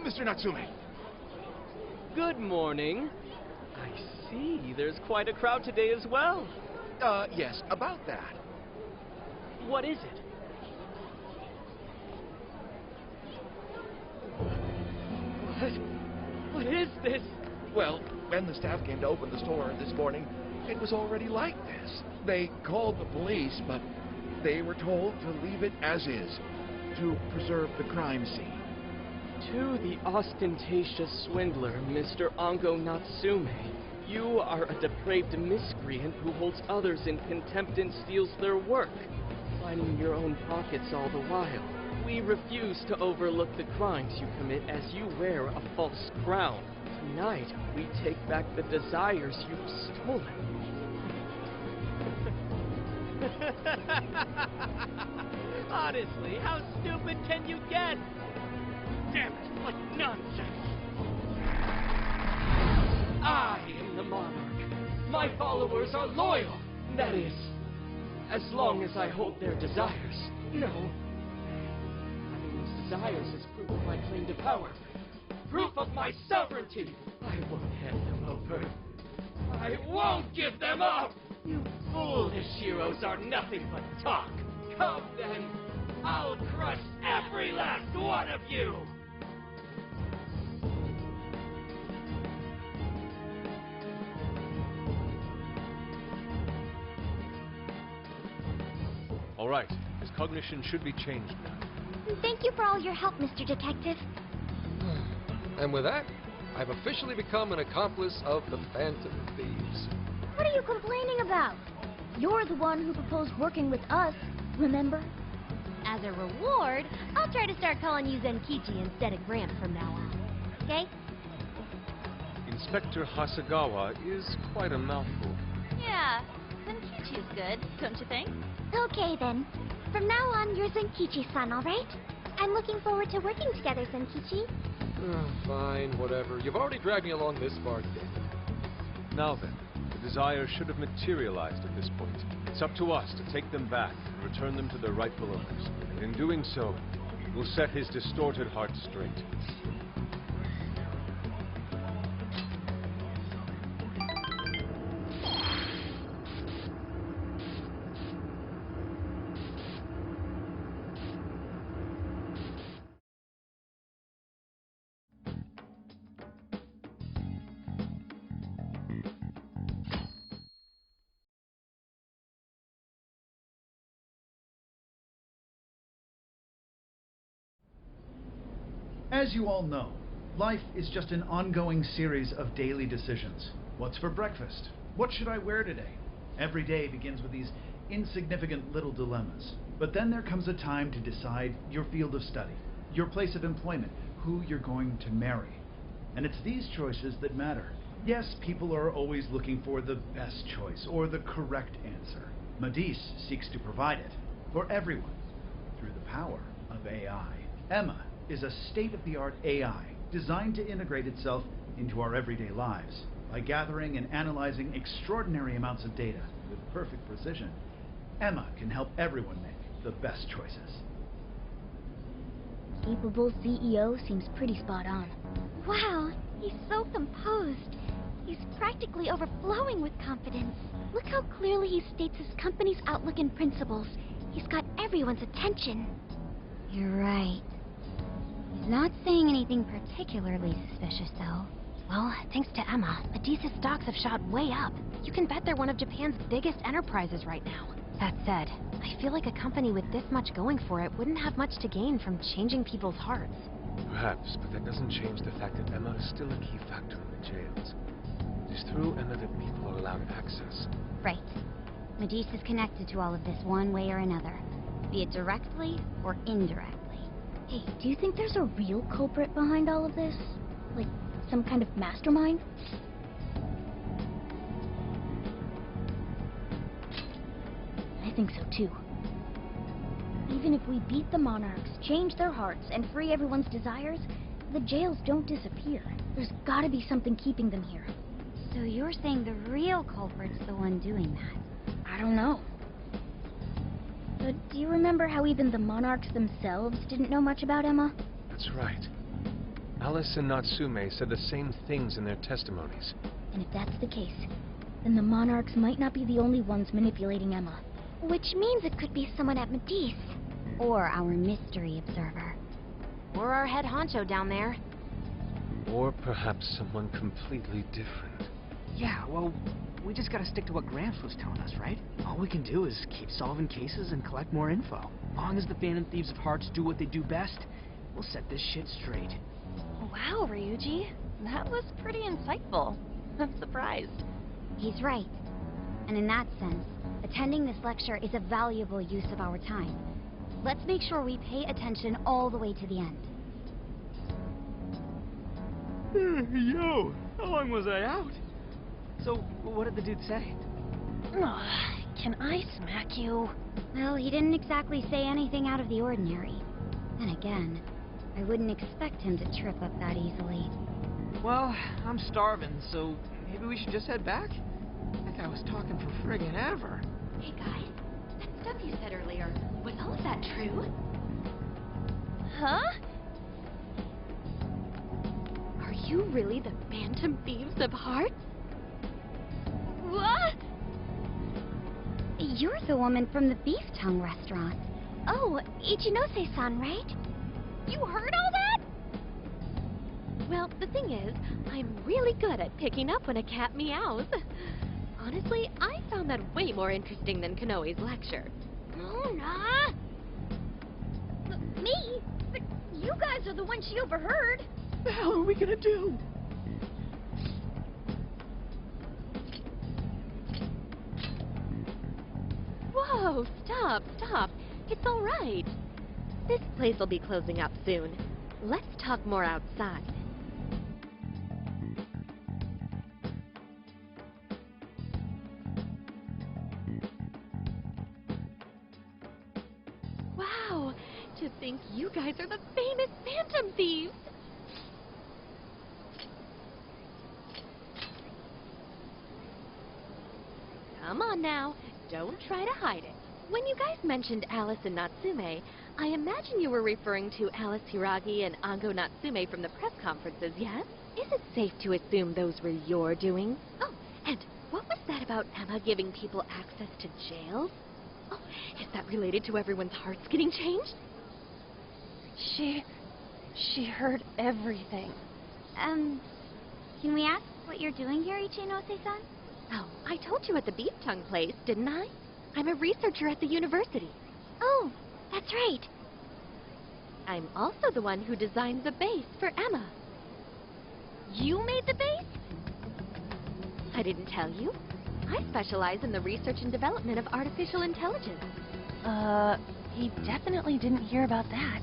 Mr. Natsume. Good morning. I see. There's quite a crowd today as well. Yes, about that. What is it? What is this? Well, when the staff came to open the store this morning, it was already like this. They called the police, but they were told to leave it as is, to preserve the crime scene. To the ostentatious swindler, Mr. Ango Natsume, you are a depraved miscreant who holds others in contempt and steals their work, lining your own pockets all the while. We refuse to overlook the crimes you commit as you wear a false crown. Tonight, we take back the desires you've stolen. Honestly, how stupid can you get? Damn it, what nonsense! I am the monarch. My followers are loyal. That is, as long as I hold their desires. No. Having those desires is proof of my claim to power. Proof of my sovereignty. I won't hand them over. I won't give them up! You foolish heroes are nothing but talk. Come then, I'll crush every last one of you! All right, his cognition should be changed now. Thank you for all your help, Mr. Detective. And with that, I've officially become an accomplice of the Phantom Thieves. What are you complaining about? You're the one who proposed working with us, remember? As a reward, I'll try to start calling you Zenkichi instead of Gramp from now on. Okay? Inspector Hasegawa is quite a mouthful. Yeah, Zenkichi's good, don't you think? Okay then. From now on, you're Zenkichi-san, alright? I'm looking forward to working together, Zenkichi. Fine, whatever. You've already dragged me along this far today. Now then, the desires should have materialized at this point. It's up to us to take them back and return them to their rightful owners. And in doing so, we'll set his distorted heart straight. As you all know, life is just an ongoing series of daily decisions. What's for breakfast? What should I wear today? Every day begins with these insignificant little dilemmas. But then there comes a time to decide your field of study, your place of employment, who you're going to marry. And it's these choices that matter. Yes, people are always looking for the best choice or the correct answer. Madis seeks to provide it for everyone through the power of AI. Emma is a state-of-the-art AI designed to integrate itself into our everyday lives. By gathering and analyzing extraordinary amounts of data with perfect precision, Emma can help everyone make the best choices. Capable CEO seems pretty spot on. Wow, he's so composed. He's practically overflowing with confidence. Look how clearly he states his company's outlook and principles. He's got everyone's attention. You're right. He's not saying anything particularly suspicious, though. Well, thanks to Emma, Medea's stocks have shot way up. You can bet they're one of Japan's biggest enterprises right now. That said, I feel like a company with this much going for it wouldn't have much to gain from changing people's hearts. Perhaps, but that doesn't change the fact that Emma is still a key factor in the jails. It is through Emma that people are allowed access. Right. Medis is connected to all of this one way or another, be it directly or indirectly. Hey, do you think there's a real culprit behind all of this? Like, some kind of mastermind? I think so too. Even if we beat the monarchs, change their hearts, and free everyone's desires, the jails don't disappear. There's gotta be something keeping them here. So you're saying the real culprit's the one doing that? I don't know. But do you remember how even the monarchs themselves didn't know much about Emma? That's right. Alice and Natsume said the same things in their testimonies. And if that's the case, then the Monarchs might not be the only ones manipulating Emma. Which means it could be someone at Medice. Or our mystery observer. Or our head honcho down there. Or perhaps someone completely different. Yeah, well, we just gotta stick to what Gramps was telling us, right? All we can do is keep solving cases and collect more info. As long as the Phantom Thieves of Hearts do what they do best, we'll set this shit straight. Wow, Ryuji. That was pretty insightful. I'm surprised. He's right. And in that sense, attending this lecture is a valuable use of our time. Let's make sure we pay attention all the way to the end. Yo, how long was I out? So, what did the dude say? Can I smack you? Well, he didn't exactly say anything out of the ordinary. Then again, I wouldn't expect him to trip up that easily. Well, I'm starving, so maybe we should just head back? That guy was talking for friggin' ever. Hey guys, that stuff you said earlier, was all of that true? Huh? Are you really the Phantom Thieves of Hearts? What? You're the woman from the Beef Tongue restaurant. Oh, Ichinose-san, right? You heard all that? Well, the thing is, I'm really good at picking up when a cat meows. Honestly, I found that way more interesting than Konoe's lecture. Mona! Me? But you guys are the ones she overheard. What the hell are we gonna do? Whoa, stop. It's all right. This place will be closing up soon. Let's talk more outside. Wow, to think you guys are the famous Phantom Thieves. Come on now, don't try to hide it. When you guys mentioned Alice and Natsume, I imagine you were referring to Alice Hiragi and Ango Natsume from the press conferences, yes? Is it safe to assume those were your doings? Oh, and what was that about Emma giving people access to jails? Oh, is that related to everyone's hearts getting changed? She heard everything. Can we ask what you're doing here, Ichinose-san? Oh, I told you at the Beef Tongue place, didn't I? I'm a researcher at the university. Oh, that's right. I'm also the one who designed the base for Emma. You made the base? I didn't tell you. I specialize in the research and development of artificial intelligence. He definitely didn't hear about that.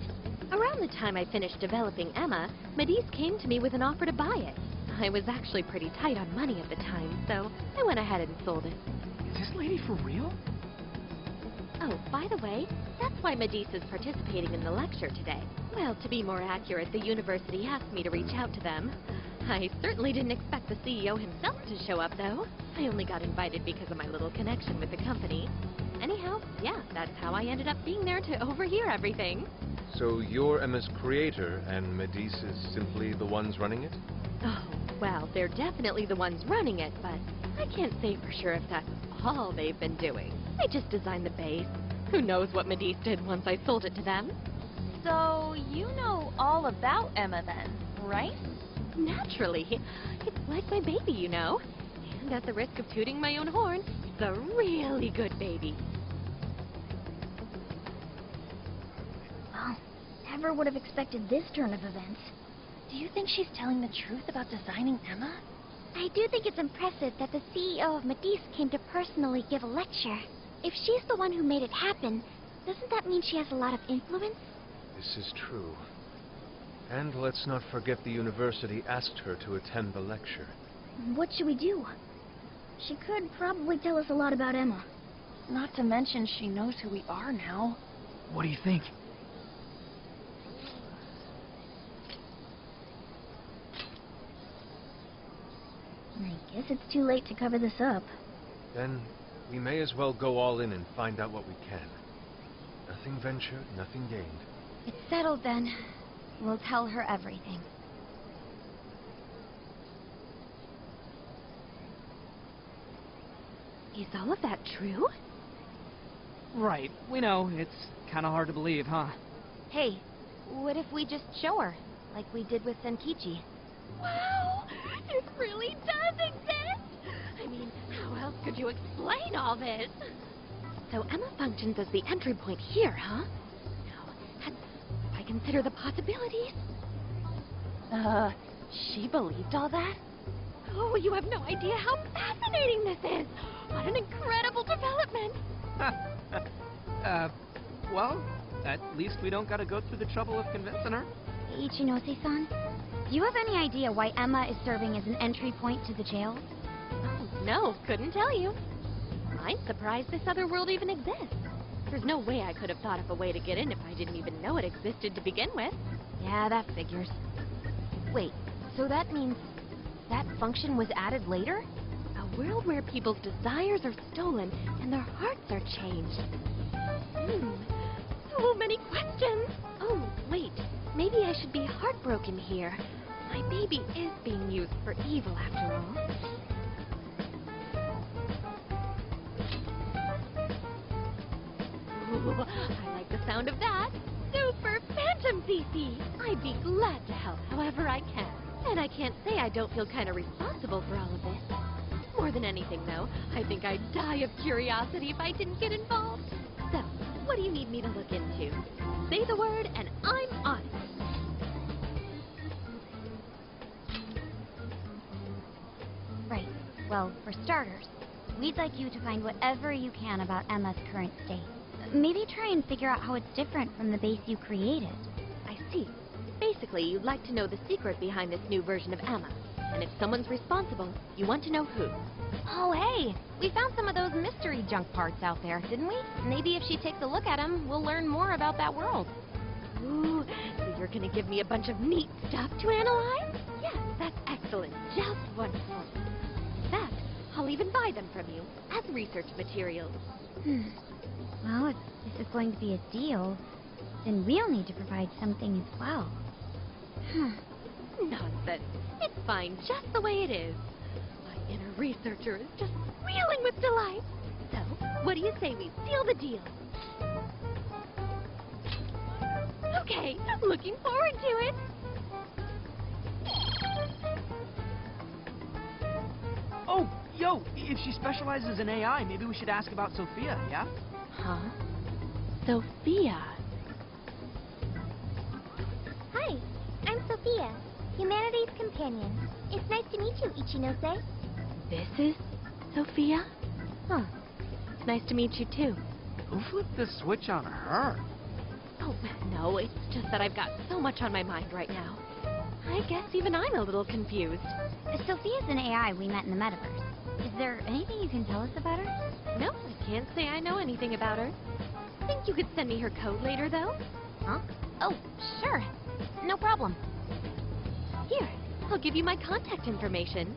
Around the time I finished developing Emma, Medice came to me with an offer to buy it. I was actually pretty tight on money at the time, so I went ahead and sold it. Is this lady for real? Oh, by the way, that's why Medice is participating in the lecture today. Well, to be more accurate, the university asked me to reach out to them. I certainly didn't expect the CEO himself to show up, though. I only got invited because of my little connection with the company. Anyhow, yeah, that's how I ended up being there to overhear everything. So you're Emma's creator, and Medice is simply the ones running it? Oh, well, they're definitely the ones running it, but I can't say for sure if that's all they've been doing. I just designed the base. Who knows what Medice did once I sold it to them? So, you know all about Emma then, right? Naturally. It's like my baby, you know. And at the risk of tooting my own horn, it's a really good baby. Well, never would have expected this turn of events. Do you think she's telling the truth about designing Emma? I do think it's impressive that the CEO of Medice came to personally give a lecture. If she's the one who made it happen, doesn't that mean she has a lot of influence? This is true. And let's not forget the university asked her to attend the lecture. What should we do? She could probably tell us a lot about Emma. Not to mention she knows who we are now. What do you think? I guess it's too late to cover this up. Then we may as well go all in and find out what we can. Nothing ventured, nothing gained. It's settled then. We'll tell her everything. Is all of that true? Right. We know. It's kind of hard to believe, huh? Hey, what if we just show her, like we did with Senkichi? Wow! It really does exist! I mean, how else could you explain all this? So Emma functions as the entry point here, huh? Now, I consider the possibilities. She believed all that? Oh, you have no idea how fascinating this is! What an incredible development! Well, at least we don't gotta go through the trouble of convincing her. Ichinose-san, do you have any idea why Emma is serving as an entry point to the jail? Oh, no, couldn't tell you. I'm surprised this other world even exists. There's no way I could have thought of a way to get in if I didn't even know it existed to begin with. Yeah, that figures. Wait, so that means that function was added later? A world where people's desires are stolen and their hearts are changed. So many questions! Oh, wait. Maybe I should be heartbroken here. My baby is being used for evil after all. Ooh, I like the sound of that. Super Phantom CC! I'd be glad to help however I can. And I can't say I don't feel kind of responsible for all of this. More than anything, though, I think I'd die of curiosity if I didn't get involved. So, what do you need me to look into? Say the word, and I'm on it. Right. Well, for starters, we'd like you to find whatever you can about Emma's current state. Maybe try and figure out how it's different from the base you created. I see. Basically, you'd like to know the secret behind this new version of Emma. And if someone's responsible, you want to know who. Oh, hey! We found some of those mystery junk parts out there, didn't we? Maybe if she takes a look at them, we'll learn more about that world. Ooh, so you're gonna give me a bunch of neat stuff to analyze? Yes, that's excellent. Just wonderful. In fact, I'll even buy them from you as research materials. Well, if this is going to be a deal, then we'll need to provide something as well. Nonsense. It's fine just the way it is. My inner researcher is just squealing with delight. So, what do you say we seal the deal? Okay, looking forward to it. Oh, yo, if she specializes in AI, maybe we should ask about Sophia, yeah? Huh? Sophia. Hi, I'm Sophia, Humanity's Companion. It's nice to meet you, Ichinose. This is Sophia? Huh. It's nice to meet you, too. Who flipped the switch on her? Oh, no, it's just that I've got so much on my mind right now. I guess even I'm a little confused. Sophia's an AI we met in the metaverse. Is there anything you can tell us about her? No, I can't say I know anything about her. Think you could send me her code later, though? Huh? Oh, sure. No problem. Here, I'll give you my contact information.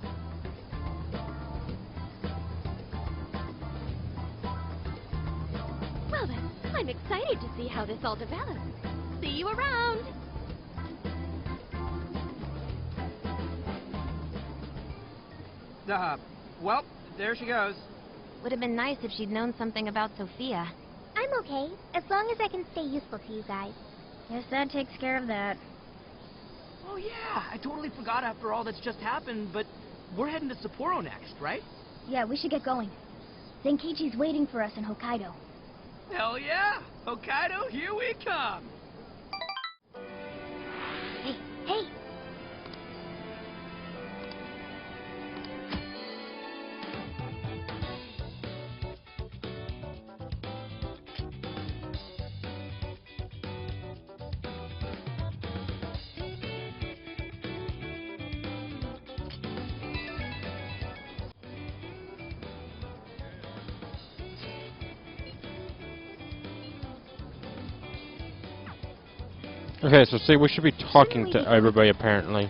Well then, I'm excited to see how this all develops. See you around! Well, there she goes. Would have been nice if she'd known something about Sophia. I'm okay, as long as I can stay useful to you guys. Guess that takes care of that. Oh yeah, I totally forgot after all that's just happened, but we're heading to Sapporo next, right? Yeah, we should get going. Zenkichi's waiting for us in Hokkaido. Hell yeah! Hokkaido, here we come! Hey, hey! Okay, so see, we should be talking to everybody, apparently.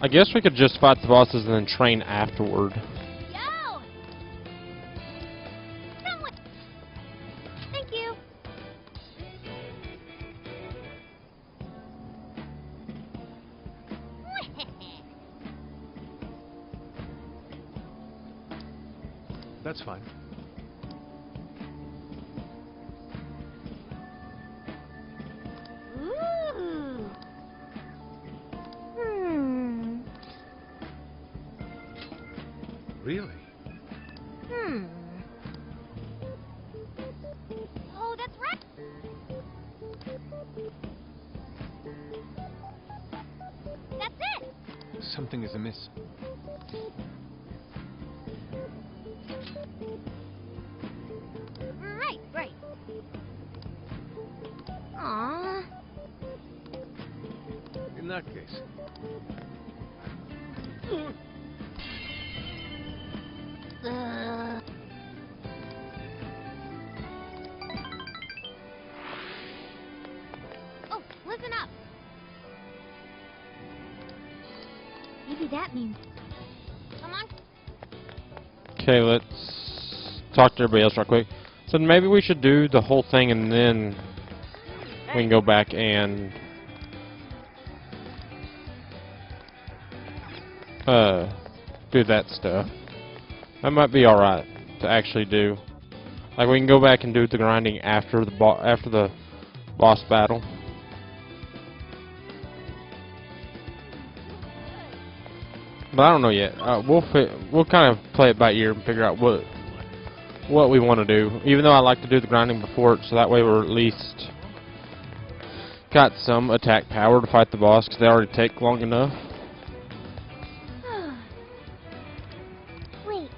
I guess we could just fight the bosses and then train afterward. Yo! Someone... Thank you. That's fine. Ooh. Really? Oh, that's right. That's it. Something is amiss. Right. Aww. In that case. Oh, listen up. Maybe that means. Come on. Okay, let's talk to everybody else real quick. So maybe we should do the whole thing and then we can go back and do that stuff. That might be alright to actually do. Like we can go back and do the grinding after the boss battle. But I don't know yet. We'll kind of play it by ear and figure out what we want to do. Even though I like to do the grinding before it, so that way we're at least got some attack power to fight the boss, because they already take long enough. Wait,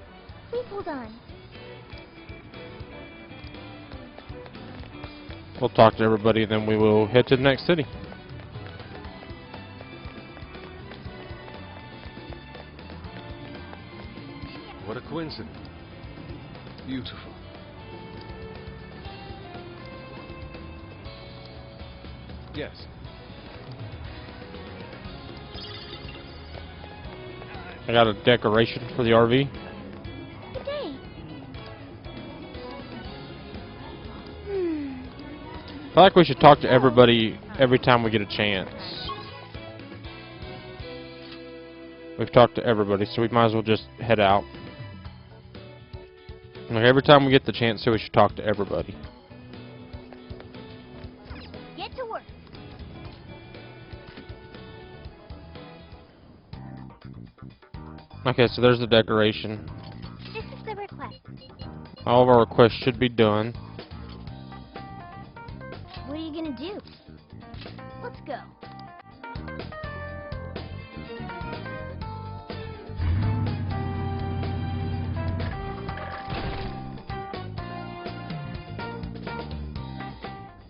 please hold on. We'll talk to everybody, then we will head to the next city. What a coincidence. Beautiful. Yes. I got a decoration for the RV. Good day. I feel like we should talk to everybody every time we get a chance. We've talked to everybody, so we might as well just head out. Like every time we get the chance, so we should talk to everybody. Get to work. Okay, so there's the decoration. This is the request. All of our requests should be done. What are you gonna do? Let's go.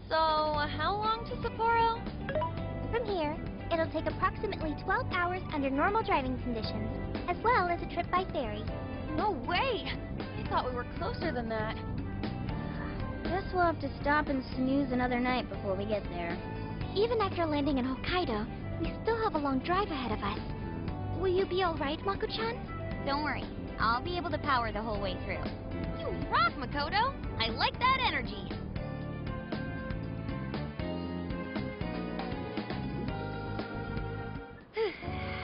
So, how long to Sapporo? From here, it'll take approximately 12 hours under normal driving conditions, as well as a trip by ferry. No way! I thought we were closer than that. Guess we'll have to stop and snooze another night before we get there. Even after landing in Hokkaido, we still have a long drive ahead of us. Will you be alright, Mako-chan? Don't worry, I'll be able to power the whole way through. You rock, Makoto! I like that energy!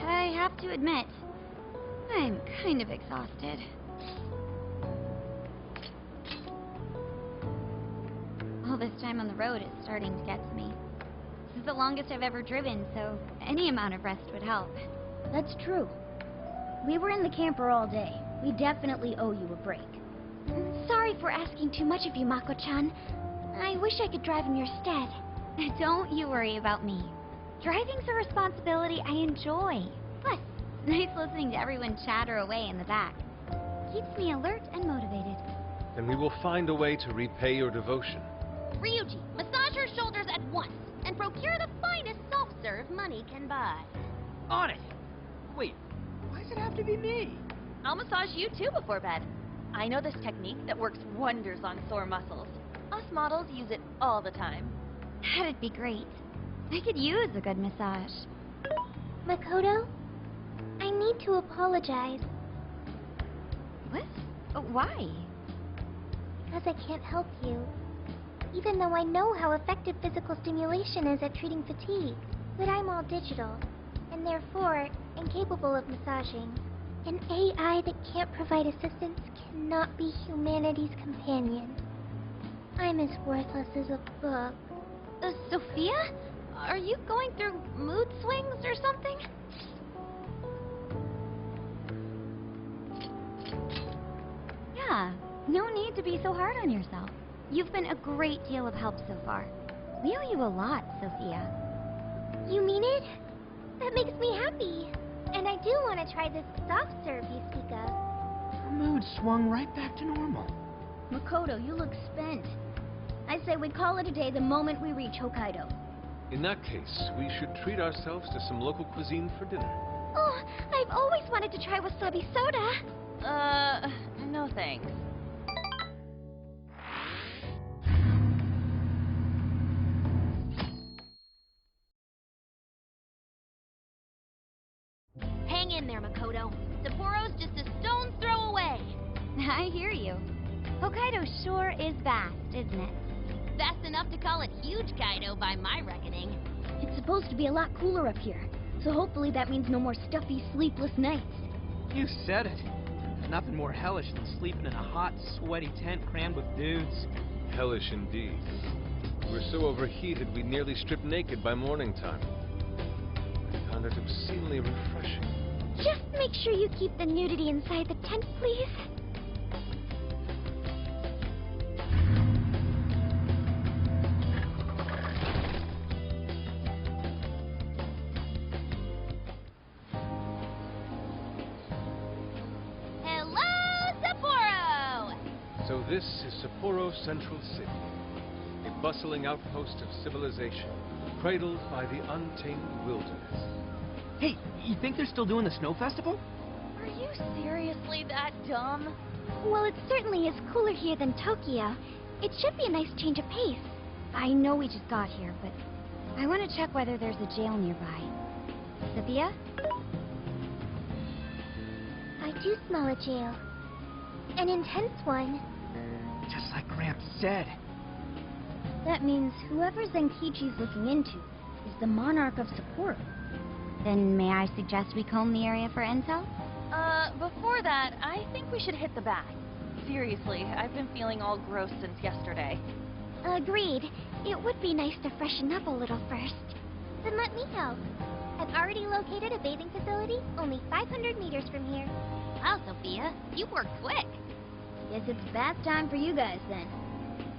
I have to admit, I'm kind of exhausted. All this time on the road is starting to get to me. This is the longest I've ever driven, so any amount of rest would help. That's true. We were in the camper all day. We definitely owe you a break. Sorry for asking too much of you, Mako-chan. I wish I could drive in your stead. Don't you worry about me. Driving's a responsibility I enjoy. Plus, it's nice listening to everyone chatter away in the back. Keeps me alert and motivated. Then we will find a way to repay your devotion. Ryuji, massage her shoulders at once and procure the finest self-serve money can buy. On it! Wait, why does it have to be me? I'll massage you too before bed. I know this technique that works wonders on sore muscles. Us models use it all the time. That'd be great. I could use a good massage. Makoto, I need to apologize. What? Why? Because I can't help you. even though I know how effective physical stimulation is at treating fatigue. But I'm all digital, and therefore incapable of massaging. An AI that can't provide assistance cannot be humanity's companion. I'm as worthless as a book. Sophia? Are you going through mood swings or something? Yeah, no need to be so hard on yourself. You've been a great deal of help so far. We owe you a lot, Sophia. You mean it? That makes me happy. And I do want to try this soft serve you speak of. Her mood swung right back to normal. Makoto, you look spent. I say we call it a day the moment we reach Hokkaido. In that case, we should treat ourselves to some local cuisine for dinner. Oh, I've always wanted to try wasabi soda. No thanks. Hang in there, Makoto. Sapporo's just a stone's throw away. I hear you. Hokkaido sure is vast, isn't it? Vast enough to call it huge Kaido by my reckoning. It's supposed to be a lot cooler up here, so hopefully that means no more stuffy, sleepless nights. You said it. Nothing more hellish than sleeping in a hot, sweaty tent crammed with dudes. Hellish indeed. We were so overheated we nearly stripped naked by morning time. I found it obscenely refreshing. Just make sure you keep the nudity inside the tent, please. So this is Sapporo Central City, a bustling outpost of civilization, cradled by the untamed wilderness. Hey, you think they're still doing the snow festival? Are you seriously that dumb? Well, it certainly is cooler here than Tokyo. It should be a nice change of pace. I know we just got here, but I want to check whether there's a jail nearby. Sophia? I do smell a jail. An intense one. Just like Gramps said. That means whoever Zenkichi's looking into is the monarch of Sapporo. Then may I suggest we comb the area for intel? Before that, I think we should hit the bath. Seriously, I've been feeling all gross since yesterday. Agreed. It would be nice to freshen up a little first. Then let me know. I've already located a bathing facility only 500 meters from here. Wow, Sophia, you work quick. Guess it's bath time for you guys then.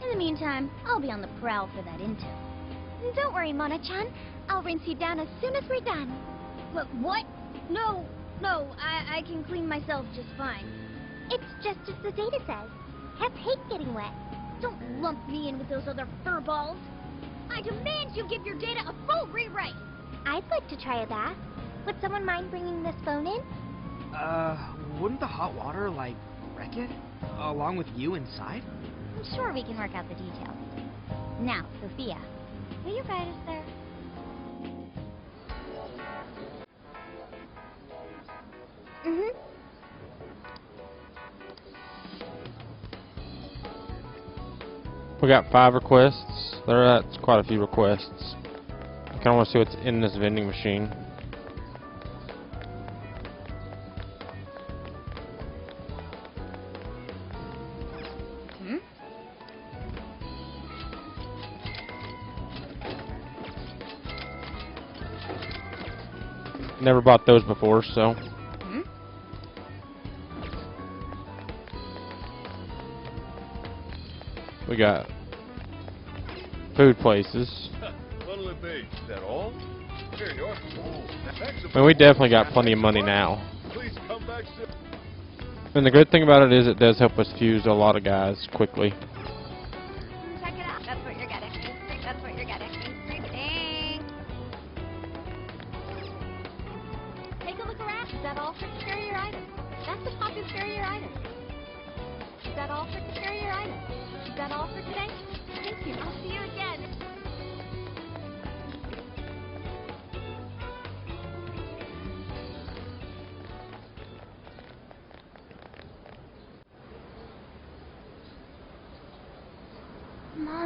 In the meantime, I'll be on the prowl for that intel. Don't worry, Mona-chan. I'll rinse you down as soon as we're done. What? No, I can clean myself just fine. It's just as the data says. Cats hate getting wet. Don't lump me in with those other furballs. I demand you give your data a full rewrite. I'd like to try a bath. Would someone mind bringing this phone in? Wouldn't the hot water, wreck it? Along with you inside? I'm sure we can work out the details. Now, Sophia, will you guide us there? We got 5 requests. That's quite a few requests. I kind of want to see what's in this vending machine. Never bought those before, so. We got food places. What'll it be? Is that all? Here you are. I mean, we definitely got plenty of money now. Please come back soon. And the good thing about it is it does help us fuse a lot of guys quickly. Check it out. That's what you're getting. That's what you're getting. Take a look around. Is that all for to carry your items? That's the pop to carry your items. Is that all for to carry your items? Is that all for today? Thank you. I'll see you again.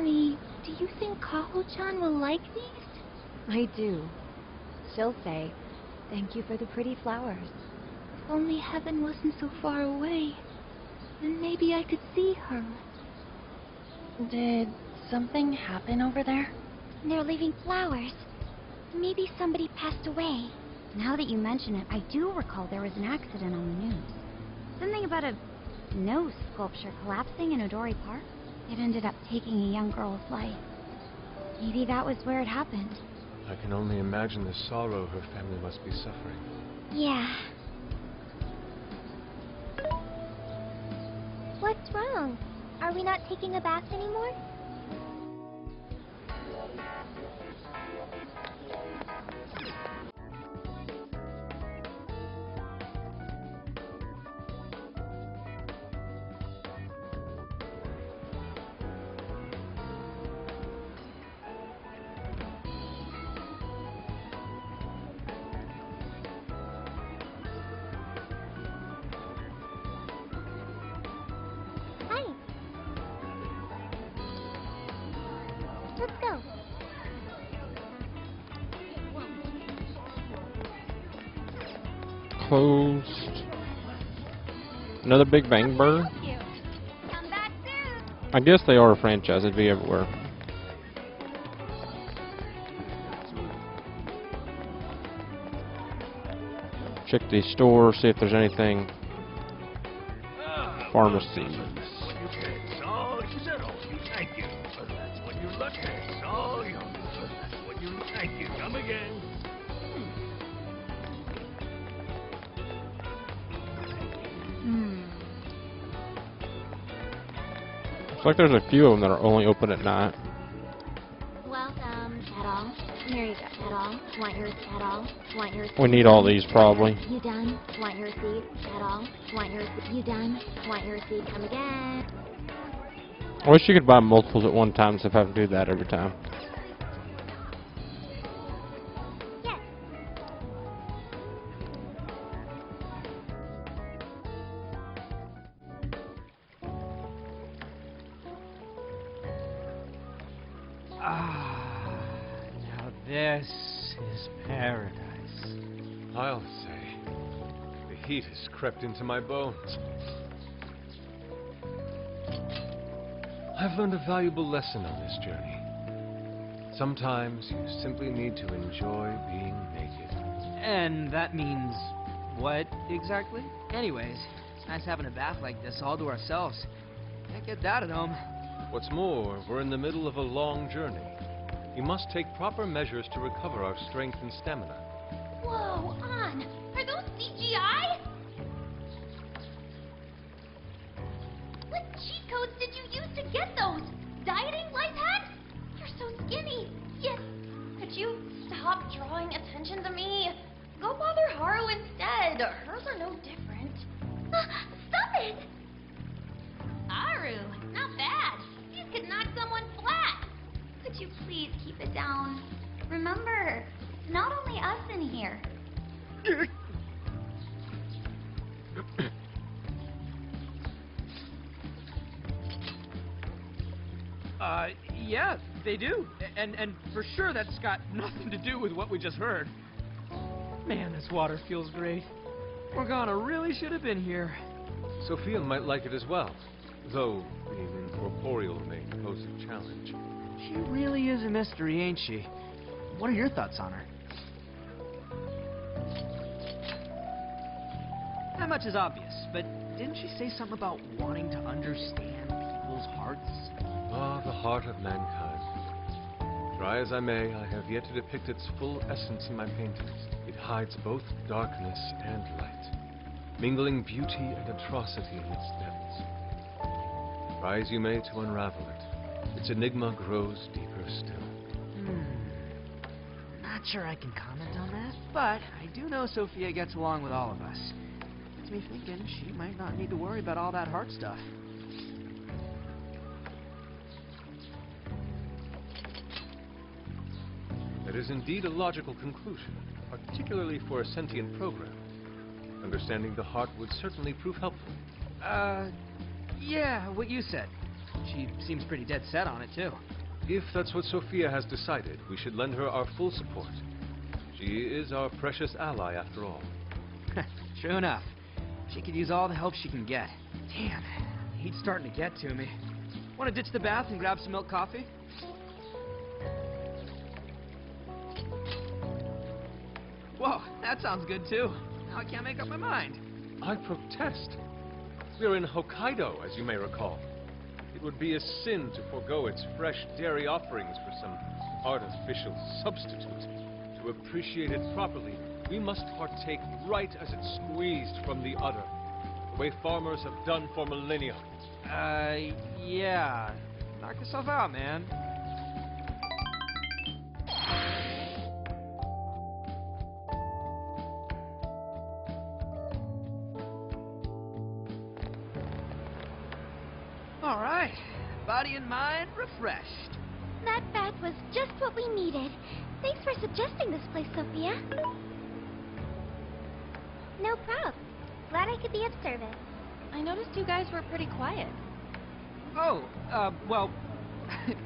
Mommy, do you think Kaho-chan will like these? I do. She'll say, "Thank you for the pretty flowers." If only heaven wasn't so far away. Then maybe I could see her. Did something happen over there? They're leaving flowers. Maybe somebody passed away. Now that you mention it, I do recall there was an accident on the news. Something about a nose sculpture collapsing in Odori Park. It ended up taking a young girl's life. Maybe that was where it happened. I can only imagine the sorrow her family must be suffering. Yeah. What's wrong? Are we not taking a bath anymore? Hi. Let's go. Closed. Another Big Bang Burger? Come back soon. I guess they are a franchise. It'd be everywhere. Check the store, see if there's anything. Pharmacies. Thank you. That's what you look at. Oh, that's what you thank you. Come again. Looks like there's a few of them that are only open at night. Welcome, at all. Here you go, at all. Want your at all? Want your We need all these probably. You done? Want your seat? At all? Want your seat? You done? Want your seat? Come again. I wish you could buy multiples at one time, so if I have to do that every time. Yes. Now this is paradise. I'll say, the heat has crept into my bones. I've learned a valuable lesson on this journey. Sometimes you simply need to enjoy being naked. And that means what exactly? Anyways, it's nice having a bath like this all to ourselves. Can't get that at home. What's more, we're in the middle of a long journey. We must take proper measures to recover our strength and stamina. Whoa, An! Are those CGI? What cheat codes did you use to get those? Dieting life hacks? You're so skinny. Yes. Could you stop drawing attention to me? Go bother Haru instead. Hers are no different. Stop it! Haru, not bad. These could knock someone flat. Could you please keep it down? Remember, it's not only us in here. Yeah, they do. And for sure that's got nothing to do with what we just heard. Man, this water feels great. Morgana really should have been here. Sophia might like it as well, though being incorporeal may pose a challenge. She really is a mystery, ain't she? What are your thoughts on her? Not much is obvious, but didn't she say something about wanting to understand people's hearts? Ah, the heart of mankind. Try as I may, I have yet to depict its full essence in my paintings. It hides both darkness and light, mingling beauty and atrocity in its depths. Try as you may to unravel it, its enigma grows deeper still. Not sure I can comment on that, but I do know Sophia gets along with all of us. Gets me thinking she might not need to worry about all that heart stuff. That is indeed a logical conclusion, particularly for a sentient program. Understanding the heart would certainly prove helpful. Yeah, what you said. She seems pretty dead set on it, too. If that's what Sophia has decided, we should lend her our full support. She is our precious ally, after all. True enough. She could use all the help she can get. Damn, heat's starting to get to me. Want to ditch the bath and grab some milk coffee? Whoa, that sounds good too. Now I can't make up my mind. I protest. We're in Hokkaido, as you may recall. It would be a sin to forego its fresh dairy offerings for some artificial substitute. To appreciate it properly, we must partake right as it's squeezed from the udder, the way farmers have done for millennia. Yeah. Knock yourself out, man. All right. Body and mind refreshed. That bath was just what we needed. Thanks for suggesting this place, Sophia. No prob. Glad I could be of service. I noticed you guys were pretty quiet. Oh, well,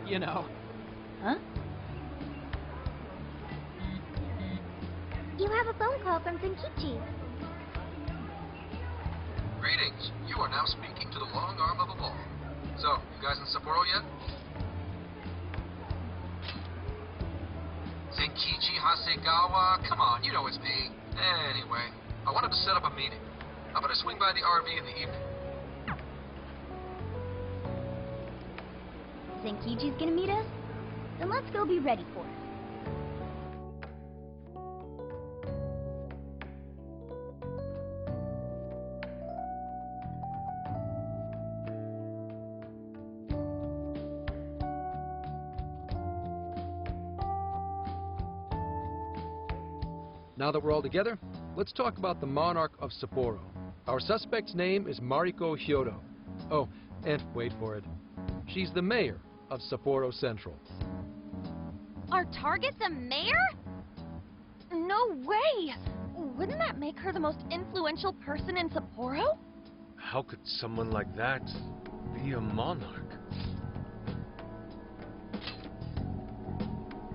you know. Huh? You have a phone call from Zenkichi. Greetings. You are now speaking to the long arm of a ball. So, you guys in Sapporo yet? Zenkichi Hasegawa? Come on, you know it's me. Anyway, I wanted to set up a meeting. How about I swing by the RV in the evening? Zenkichi's gonna meet us? Then let's go be ready for it. Now that we're all together, let's talk about the monarch of Sapporo. Our suspect's name is Mariko Hyodo. Oh, and wait for it. She's the mayor of Sapporo Central. Our target's a mayor? No way! Wouldn't that make her the most influential person in Sapporo? How could someone like that be a monarch?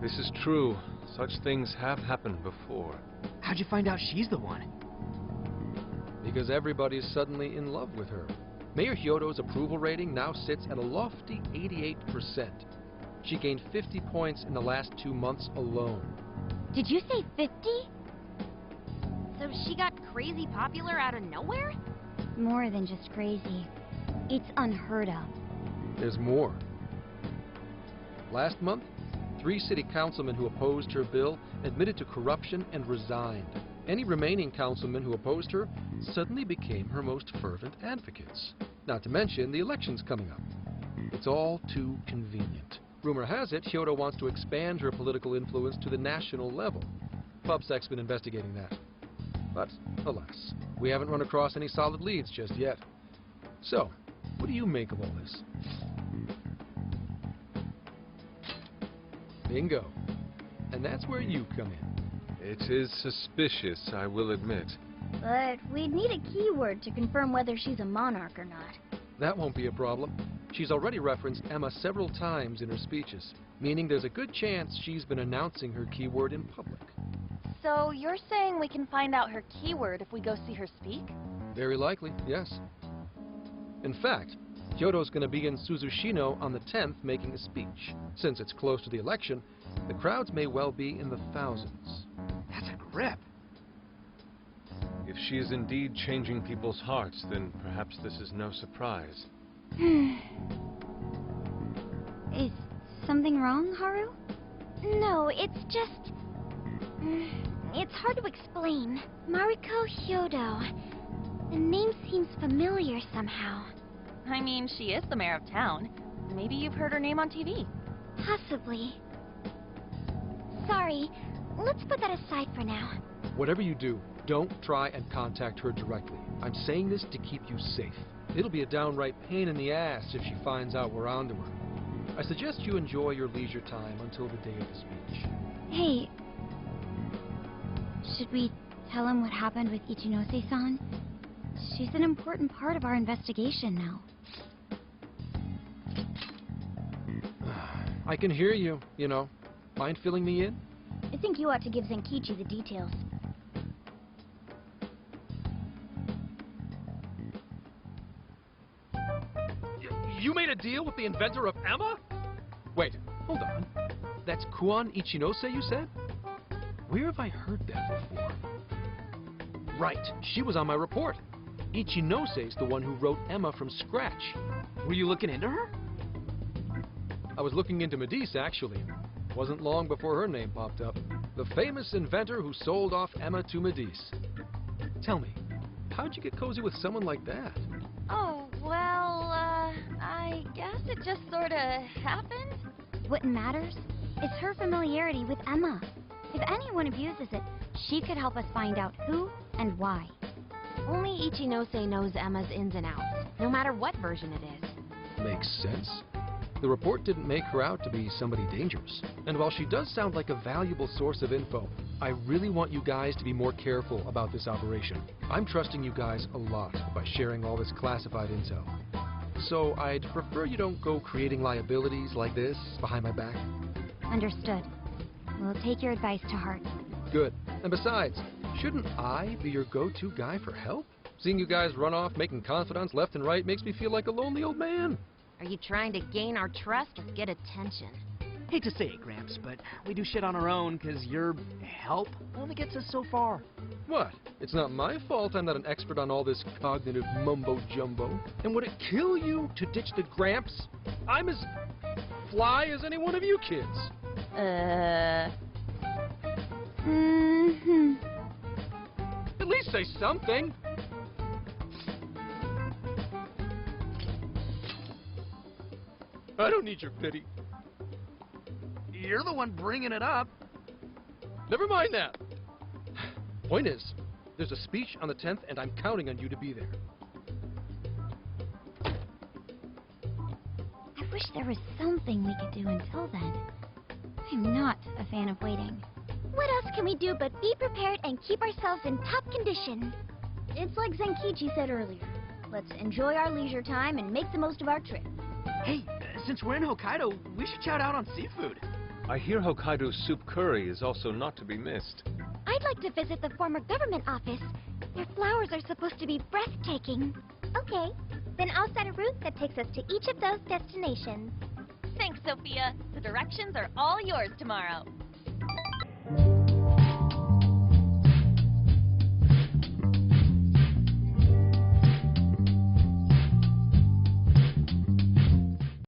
This is true. Such things have happened before. How'd you find out she's the one? Because everybody's suddenly in love with her. Mayor Hyodo's approval rating now sits at a lofty 88%. She gained 50 points in the last 2 months alone. Did you say 50? So she got crazy popular out of nowhere? More than just crazy. It's unheard of. There's more. Last month, 3 city councilmen who opposed her bill admitted to corruption and resigned. Any remaining councilmen who opposed her suddenly became her most fervent advocates. Not to mention the elections coming up. It's all too convenient. Rumor has it, Hyodo wants to expand her political influence to the national level. PubSec's been investigating that. But, alas, we haven't run across any solid leads just yet. So, what do you make of all this? Bingo. And that's where you come in. It is suspicious, I will admit. But we'd need a keyword to confirm whether she's a monarch or not. That won't be a problem. She's already referenced Emma several times in her speeches, meaning there's a good chance she's been announcing her keyword in public. So you're saying we can find out her keyword if we go see her speak? Very likely, yes. In fact, Hyodo's going to be in Suzushino on the 10th making a speech. Since it's close to the election, the crowds may well be in the thousands. That's a grip. If she is indeed changing people's hearts, then perhaps this is no surprise. Is something wrong, Haru? No, it's just... It's hard to explain. Mariko Hyodo. The name seems familiar somehow. I mean, she is the mayor of town. Maybe you've heard her name on TV. Possibly. Sorry, let's put that aside for now. Whatever you do, don't try and contact her directly. I'm saying this to keep you safe. It'll be a downright pain in the ass if she finds out we're onto her. I suggest you enjoy your leisure time until the day of the speech. Hey, should we tell him what happened with Ichinose-san? She's an important part of our investigation now. I can hear you, you know. Mind filling me in? I think you ought to give Zenkichi the details. You made a deal with the inventor of Emma? Wait, hold on. That's Kuon Ichinose, you said? Where have I heard that before? Right, she was on my report. Ichinose's the one who wrote Emma from scratch. Were you looking into her? I was looking into Medice, actually. Wasn't long before her name popped up. The famous inventor who sold off Emma to Medice. Tell me, how'd you get cozy with someone like that? Oh, well, I guess it just sorta happened. What matters is her familiarity with Emma. If anyone abuses it, she could help us find out who and why. Only Ichinose knows Emma's ins and outs, no matter what version it is. Makes sense. The report didn't make her out to be somebody dangerous. And while she does sound like a valuable source of info, I really want you guys to be more careful about this operation. I'm trusting you guys a lot by sharing all this classified intel. So I'd prefer you don't go creating liabilities like this behind my back. Understood. We'll take your advice to heart. Good. And besides, shouldn't I be your go-to guy for help? Seeing you guys run off making confidants left and right makes me feel like a lonely old man. Are you trying to gain our trust or get attention? Hate to say it, Gramps, but we do shit on our own because your help only gets us so far. What? It's not my fault I'm not an expert on all this cognitive mumbo-jumbo. And would it kill you to ditch the Gramps? I'm as fly as any one of you kids. At least say something. I don't need your pity. You're the one bringing it up. Never mind that. Point is, there's a speech on the 10th, and I'm counting on you to be there. I wish there was something we could do until then. I'm not a fan of waiting. What else can we do but be prepared and keep ourselves in top condition? It's like Zenkichi said earlier. Let's enjoy our leisure time and make the most of our trip. Hey, since we're in Hokkaido, we should shout out on seafood. I hear Hokkaido's soup curry is also not to be missed. I'd like to visit the former government office. Their flowers are supposed to be breathtaking. Okay, then I'll set a route that takes us to each of those destinations. Thanks, Sophia. The directions are all yours tomorrow.